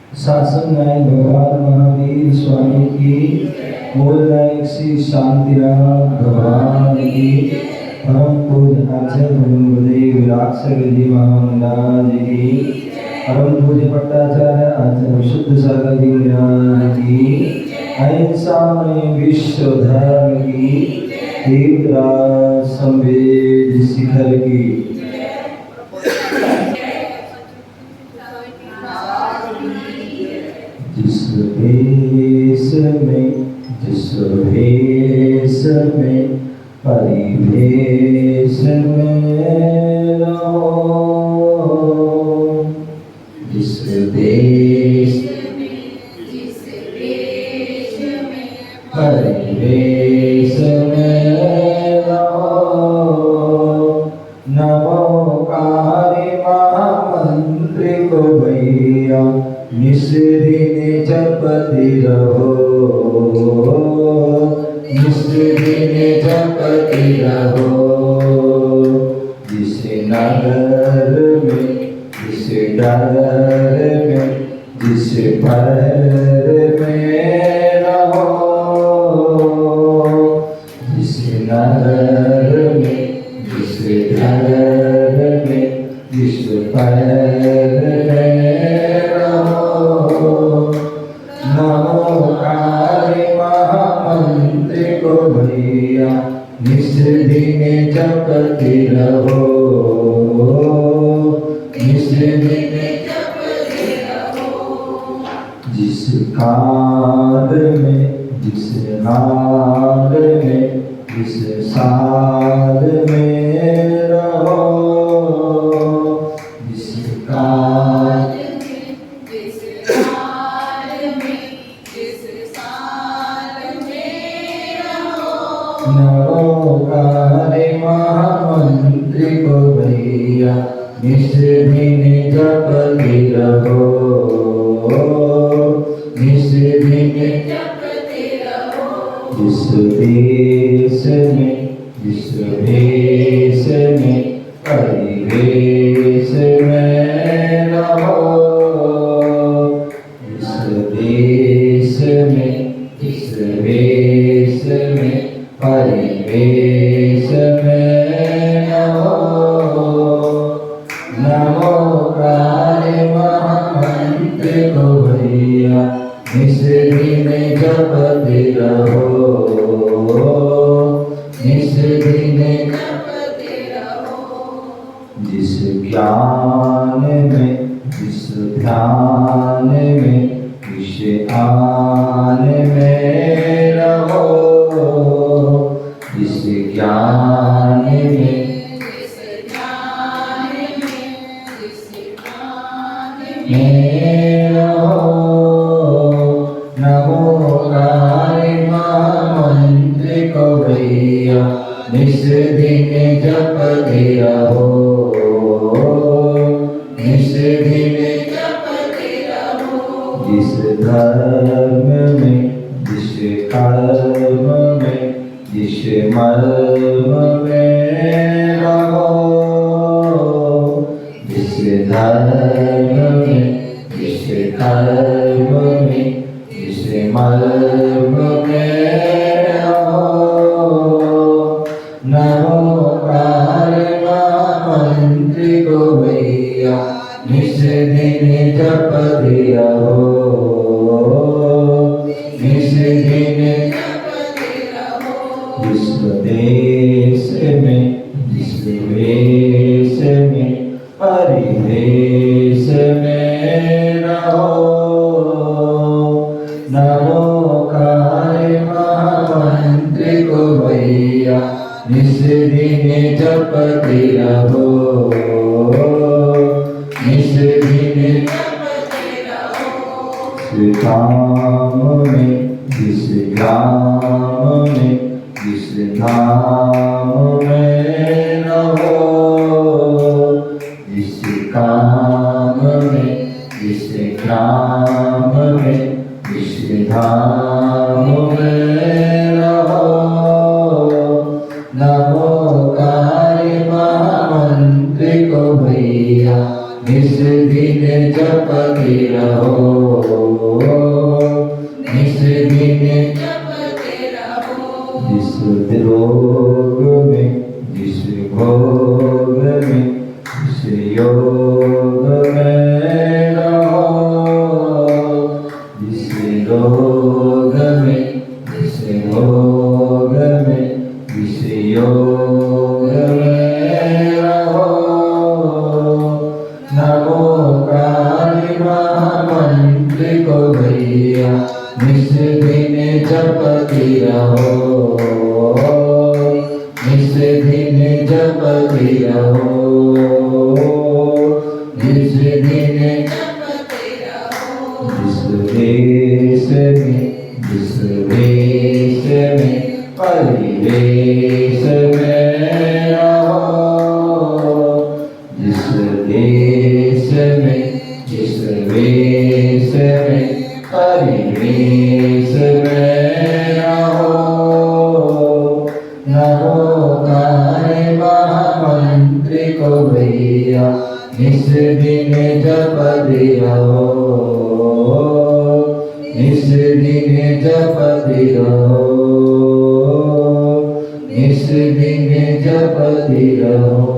शासन नायक भगवान महावीर स्वामी की, मूल नायक श्री शांतिराम भगवान की, परम पूज्य आचार्य गुरुदेव विराट जी महाराज की, परम पूज्य पट्टाचार्य आचार्य शुद्ध सागर जी महाराज की, अहिंसा में विश्व धर्म की, तीव्र संवेद शिखर की। जिस भेष में परिवेश में रहो, जिस देश परिवेश में रहो, नमोकारी महामंत्र को भैया निस्दिन जपति रहो, निस्दिन जपति रहो। जिस नगर में, जिस डर में, जिस पर में रहो, जिस नगर में, जिस डर में, जिस पर में निस्दिन जपति रहो, निस्दिन जपति रहो। जिस काल में, जिस हाल में, जिस साल में रहो, जिस काल में, जिस हाल में, जिस साल में रहो, नमोकारी महामंत्र को भैया निस्दिन जपति रहो, निस्दिन जपति रहो। जिस देश में, जिस भेष में परिवेश में रहो, जिस देश में, जिस भेष में परिवेश में रहो, नमोकारी महामंत्र को भैया निस्दिन जपति रहो, निस्दिन जपति रहो। जिस ज्ञान में, जिस ध्यान में, जिस आन में रहो, जिस ज्ञान में, जिस ज्ञान में, जिस ज्ञान में रहो, नमोकारी महामंत्र को भैया निस्दिन जपति रहो, निस्दिन जपति रहो। जिस धर्म में, जिस कर्म में, जिस मर्म में रहो, जिस धर्म में, जिस कर्म में, जिस मर्म में रहो, नमोकारी महामंत्र को भैया निस्दिन जपति रहो, निस्दिन जपति रहो। जिस देश में, जिस वेश में परिवेश में रहो, नमोकारी महामंत्र को भैया निस्दिन जपति रहो, निस्दिन जपति रहो। जिस काम में, जिस काम में, जिस धाम में रहो, जिस काम में, जिस ग्राम में, जिस धाम में रहो, नमोकारी महामंत्र को भैया निस्दिन जपति जपती रहो, निस दिन जपते रहो। जिस रोग में, जिस भोग में, जिस योग में रहो, जिस रोग में, जिस भोग में, जिस योग में रहो, नमो काली महामंत्र को भैया निस दिन जपती रहो, निस दिन जपती रहो, निस दिन जपते रहो। जिस देश में, जिस देश में, परिवेश में रहो, जिस देश में, जिस वेश में, परिवेश में रहो, नमो काले महामंत्र को भैया निस दिन जपती रहो, निस दिन जपती रहो, निस दिन जपती रहो।